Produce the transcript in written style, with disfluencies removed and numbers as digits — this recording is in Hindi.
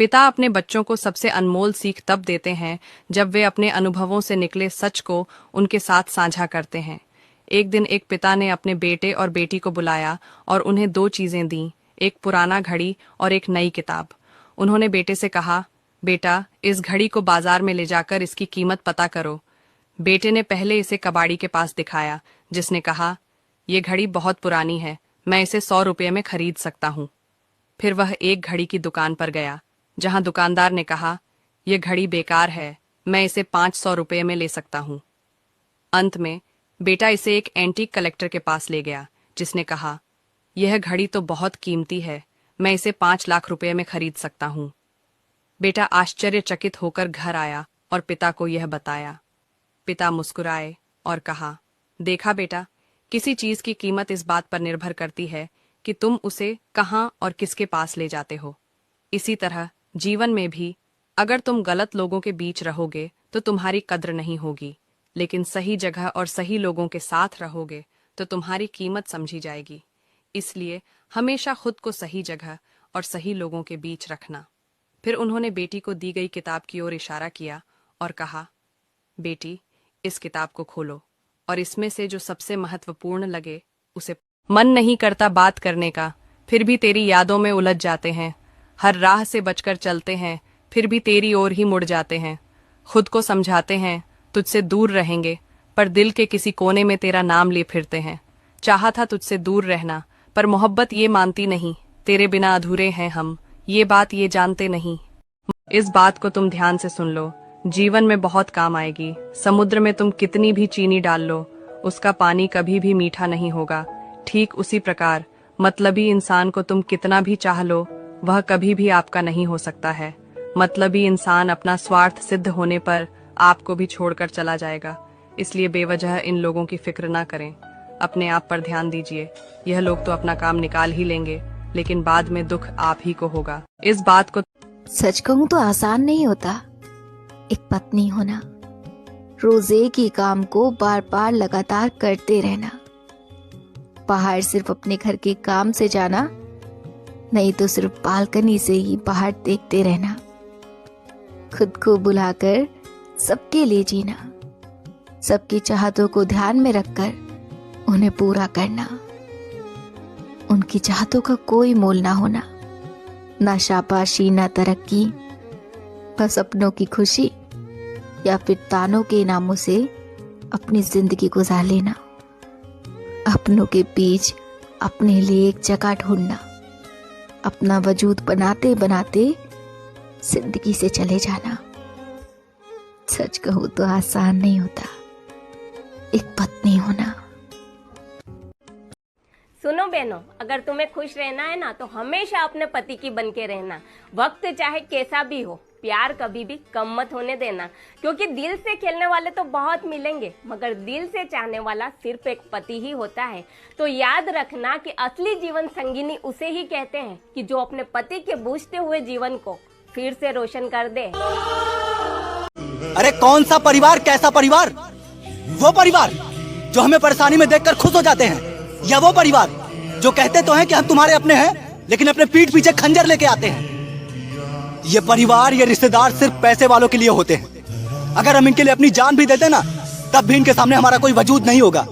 पिता अपने बच्चों को सबसे अनमोल सीख तब देते हैं जब वे अपने अनुभवों से निकले सच को उनके साथ साझा करते हैं। एक दिन एक पिता ने अपने बेटे और बेटी को बुलाया और उन्हें दो चीजें दी, एक पुराना घड़ी और एक नई किताब। उन्होंने बेटे से कहा, बेटा, इस घड़ी को बाजार में ले जाकर इसकी कीमत पता करो। बेटे ने पहले इसे कबाड़ी के पास दिखाया, जिसने कहा, ये घड़ी बहुत पुरानी है, मैं इसे 100 रुपये में खरीद सकता हूँ। फिर वह एक घड़ी की दुकान पर गया, जहां दुकानदार ने कहा, यह घड़ी बेकार है, मैं इसे 500 रुपये में ले सकता हूँ। अंत में बेटा इसे एक एंटीक कलेक्टर के पास ले गया, जिसने कहा, यह घड़ी तो बहुत कीमती है, मैं इसे 5 लाख रुपये में खरीद सकता हूँ। बेटा आश्चर्यचकित होकर घर आया और पिता को यह बताया। पिता मुस्कुराए और कहा, देखा बेटा, किसी चीज की कीमत इस बात पर निर्भर करती है कि तुम उसे कहाँ और किसके पास ले जाते हो। इसी तरह जीवन में भी अगर तुम गलत लोगों के बीच रहोगे तो तुम्हारी कद्र नहीं होगी, लेकिन सही जगह और सही लोगों के साथ रहोगे तो तुम्हारी कीमत समझी जाएगी। इसलिए हमेशा खुद को सही जगह और सही लोगों के बीच रखना। फिर उन्होंने बेटी को दी गई किताब की ओर इशारा किया और कहा, बेटी, इस किताब को खोलो और इसमें से जो सबसे महत्वपूर्ण लगे उसे। मन नहीं करता बात करने का, फिर भी तेरी यादों में उलझ जाते हैं। हर राह से बचकर चलते हैं, फिर भी तेरी ओर ही मुड़ जाते हैं। खुद को समझाते हैं तुझसे दूर रहेंगे, पर दिल के किसी कोने में तेरा नाम लिए फिरते हैं। चाहा था तुझसे दूर रहना, पर मोहब्बत ये मानती नहीं, तेरे बिना अधूरे हैं हम, ये बात ये जानते नहीं। इस बात को तुम ध्यान से सुन लो, जीवन में बहुत काम आएगी। समुद्र में तुम कितनी भी चीनी डाल लो, उसका पानी कभी भी मीठा नहीं होगा। ठीक उसी प्रकार मतलबी इंसान को तुम कितना भी चाह लो, वह कभी भी आपका नहीं हो सकता है। मतलबी इंसान अपना स्वार्थ सिद्ध होने पर आपको भी छोड़कर चला जाएगा। इसलिए बेवजह इन लोगों की फिक्र ना करें, अपने आप पर ध्यान दीजिए। यह लोग तो अपना काम निकाल ही लेंगे, लेकिन बाद में दुख आप ही को होगा। इस बात को सच कहूं तो आसान नहीं होता एक पत्नी होना। रोज एक ही काम को बार बार लगातार करते रहना। बाहर सिर्फ अपने घर के काम से जाना, नहीं तो सिर्फ बालकनी से ही बाहर देखते रहना। खुद को बुलाकर सबके लिए जीना, सबकी चाहतों को ध्यान में रखकर उन्हें पूरा करना। उनकी चाहतों का कोई मोल ना होना, ना शाबाशी ना तरक्की, बस अपनों की खुशी या फिर तानों के इनामों से अपनी जिंदगी गुजार लेना। अपनों के बीच अपने लिए एक जगह ढूंढना, अपना वजूद बनाते बनाते जिंदगी से चले जाना। सच कहूं तो आसान नहीं होता एक पत्नी होना। सुनो बहनों, अगर तुम्हें खुश रहना है ना तो हमेशा अपने पति की बन के रहना। वक्त चाहे कैसा भी हो, प्यार कभी भी कम मत होने देना, क्योंकि दिल से खेलने वाले तो बहुत मिलेंगे, मगर दिल से चाहने वाला सिर्फ एक पति ही होता है। तो याद रखना कि असली जीवन संगिनी उसे ही कहते हैं कि जो अपने पति के बुझते हुए जीवन को फिर से रोशन कर दे। अरे कौन सा परिवार, कैसा परिवार? वो परिवार जो हमें परेशानी में देखकर खुश हो जाते हैं, या वो परिवार जो कहते तो हैं कि हम तुम्हारे अपने हैं, लेकिन अपने पीठ पीछे खंजर लेके आते हैं। ये परिवार, ये रिश्तेदार सिर्फ पैसे वालों के लिए होते हैं। अगर हम इनके लिए अपनी जान भी देते ना, तब भी इनके सामने हमारा कोई वजूद नहीं होगा।